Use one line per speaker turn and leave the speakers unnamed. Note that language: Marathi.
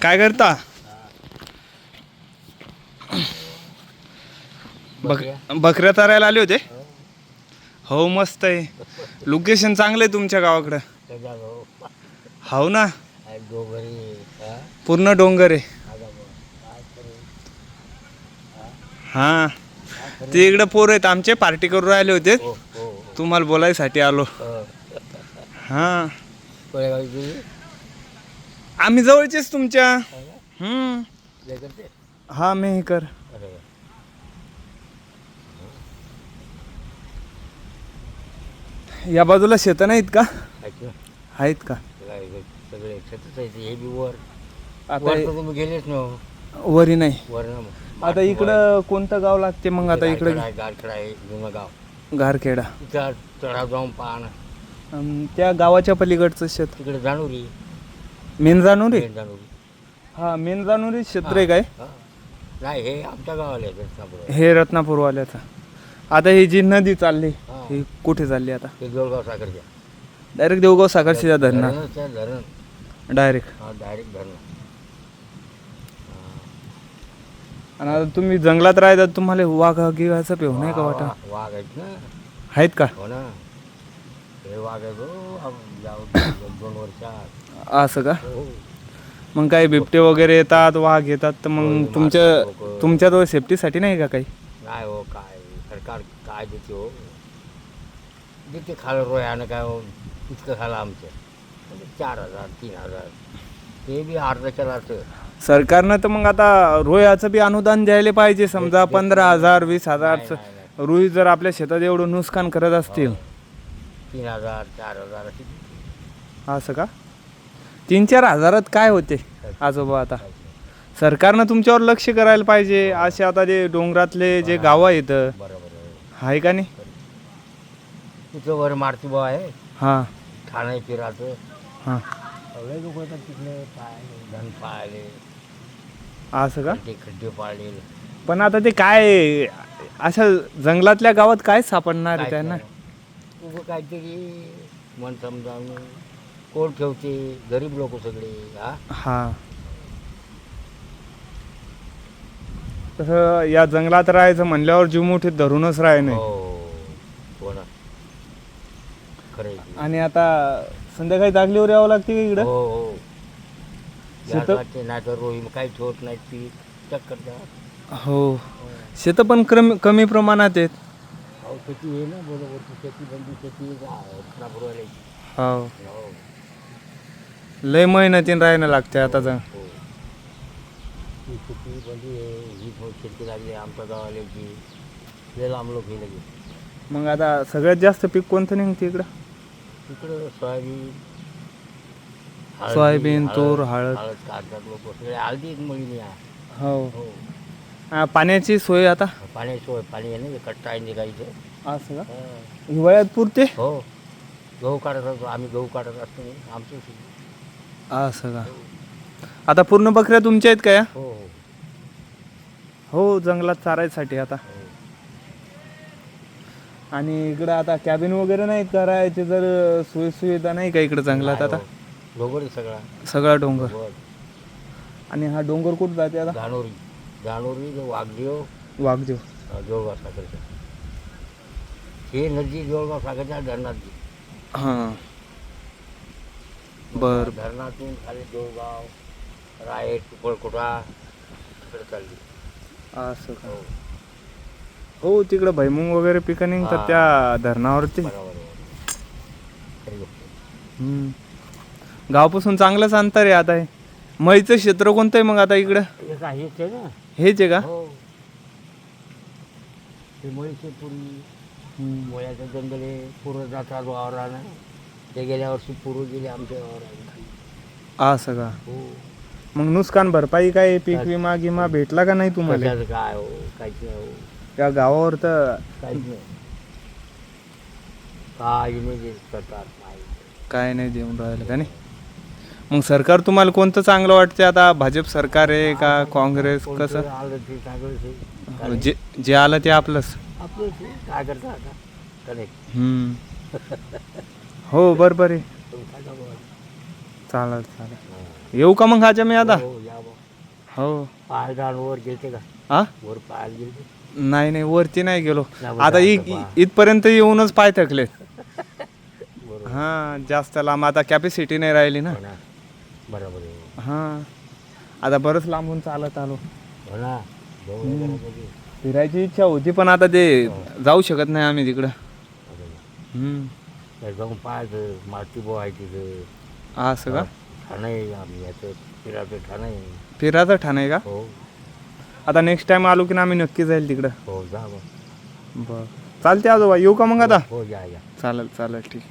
काय करता? बकऱ्या चारायला आले होते. हो मस्त आहे. लोकेशन चांगलं आहे तुमच्या गावाकडं. हो ना, पूर्ण डोंगर आहे. हां, ते इकडं पोरं आहेत आमचे, पार्टी करून राहिले होते. तुम्हाला बोलायसाठी आलो. हां, आम्ही जवळचेच तुमच्या. हा मेहकर. या बाजूला शेतं नाहीत का? आहेत का?
सगळे शेतच आहे. हे बी वर
आता
तुम्ही गेलेच ना.
वरी नाही.
वर
आता इकडं कोणतं गाव लागते मग? आता इकडं
गारखेडा आहे, जुनं गाव.
गारखेडा.
तिथं चढाव जाऊन पाहणं.
त्या गावाच्या पलीकडचं शेत
तिकडे जाणुरी.
मेनजानुरी.
जाणुरी.
हा मेनजानुरी क्षेत्र आहे काय?
नाही, हे आमच्या गावाला आहे रत्नापूर.
हे रत्नापूरवाल्याचं. आता ही जी नदी चालली ही कुठे चालली आता?
ते देऊळगाव साखरच्या.
डायरेक्ट देवगाव साखरच्या धरणा.
धरण
डायरेक्ट.
डायरेक्ट धरण.
आणि आता तुम्ही जंगलात राहतात, तुम्हाला वाघ गिवायचा पेव नाही का वाटा?
वाघ आहेत ना.
आहेत का?
हो ना, हे वाघ आहे गो. 2 वर्षात.
असं का? मग काही बिबटे वगैरे येतात, वाघ येतात, तर मग तुमच्याजवळ सेफ्टीसाठी नाही का काही?
नाही हो, काय सरकार काय देते हो. देते खालं रोयानं काय हो, इतकं खालं आमचं 4,000 3,000. ते बी अर्धाच्या असं.
सरकारनं तर मग आता रोयाचं बी अनुदान द्यायला पाहिजे. समजा 15,000 20,000 रुई जर आपल्या शेतात एवढं नुकसान करत असतील.
3,000 4,000 अशी.
असं का? 3-4 हजारात काय होते आजोबा? आता सरकारनं तुमच्यावर लक्ष करायला पाहिजे. असे आता जे डोंगरातले जे गावं आहेत
बरोबर
आहे का नाही?
तिथं वर मारुती बुवा आहे.
हां
ठाणे पिराचं.
हां,
सगळे लोक येतात तिथले. पाळले धन पाळले.
असं का?
ते खड्डे पाळले.
पण आता ते काय अशा जंगलातल्या गावात काय सापडणार आहे त्यांना?
उभं काहीतरी मन समजावून कोण ठेवते. गरीब लोक सगळे.
हां, तसं या जंगलात राहायचं म्हणल्यावर जीव मुठीत धरूनच राहाय नाही.
हो ना, खरं.
आणि आता संध्याकाळी दागलीवर यावं लागते का इकडं?
हो.
शेतं
नाही तर रोही काही ठेवत नाही. ती चक्कर द्या.
हो, शेतं पण कमी प्रमाणात आहेत.
हो, शेती आहे ना बरोबर. शेती बंदी शेती रत्नापूरवाल्याची.
हो, लय मेहनतीन राहायला लागते आता.
ही शेती बंदी आहे. ही शेती लागली आमच्या गावाल्याची. लय लांब लोक हे लगे.
मग आता सगळ्यात जास्त पीक कोणतं निघते इकडं?
इकडं सोयाबीन.
सोयाबीन, तूर, हळद.
काढतात लोक सगळे. हळदीच मळी.
हो, पाण्याची सोय आता?
पाण्याची सोय. पाणी आहे ना, कट्टा आहे निघायचं.
असं का? हिवाळ्यात पुरते?
हो, गहू काढत असतो आम्ही. गहू काढत असतो आमचं.
असं का? आता पूर्ण बकऱ्या तुमच्या आहेत का या?
हो
हो, जंगलात चारायसाठी आता. आणि इकडं आता कॅबिन वगैरे नाहीत का राहायचे? जर सुविधा नाही का इकडं जंगलात? आता
डोंगर
सगळा डोंगर. आणि हा डोंगर कुठं जाते आता?
जाणोरी वाघदेव. देऊळगाव साखरच्या. हे नदी देऊळगाव साखरच्या धरणातली.
हां, बर.
धरणातून खाली देऊळगाव, रायट, पिपळकोटा तिकडे चालली.
असं का? हो, तिकडं भैमुंग वगैरे पिकं निघतात त्या धरणावरती. गावापासून चांगलंच अंतर आहे. आता हे मळीचं क्षेत्र कोणतं आहे मग आता इकडं? हेच आहे का?
हे मळीचे पूर्वी मळ्याचं जंगल आहे. पूर्व जातात वावरानं. ते गेल्या वर्षी पूर्व गेले आमच्या वावरानं.
असं का? मग नुकसान भरपाई काय, पीक विमा गिमा भेटला का नाही तुम्हाला?
काय हो, काहीच नाही हो.
त्या गावावर तर
काहीच नाही. काय नाही सरकार.
काय नाही देऊन राहिलं का नाही? मग सरकार तुम्हाला कोणतं चांगलं वाटते आता? भाजप सरकार आहे का काँग्रेस? कसं?
आलं ते चांगलं.
जे आलं ते आपलंच.
काय करता आता?
हो, बरोबर आहे. चालेल चालेल. येऊ का मग खाच्या मी आता?
हो या बा.
हो.
पाहायला वर गेलते का?
हा
वर पाहायला गेलते?
नाही नाही वरती नाही गेलो.
नाही,
आता
बरं,
इथपर्यंत येऊनच पाय थकले.
बरोबर.
हा जास्त लांब आता कॅपॅसिटी नाही राहिली ना.
हो ना. बरोबर आहे.
हा आता बरंच लांबून चालत आलो.
हो ना. जाऊ नका कधी.
फिरायची इच्छा होती पण आता ते जाऊ शकत नाही आम्ही तिकडं.
बरोबर. तर जाऊन पाहायचं माती बोवायची तिथं.
असं का?
ठाणं आहे आम्ही याचं फिरायचं ठाणं आहे.
फिरायचं ठाण आहे का?
हो
आता नेक्स्ट टाइम आलो की ना आम्ही नक्की जाईल तिकडं.
हो जा बा.
बरं चालते आजोबा येऊ का मग आता?
हो या या.
चालेल चालेल ठीक.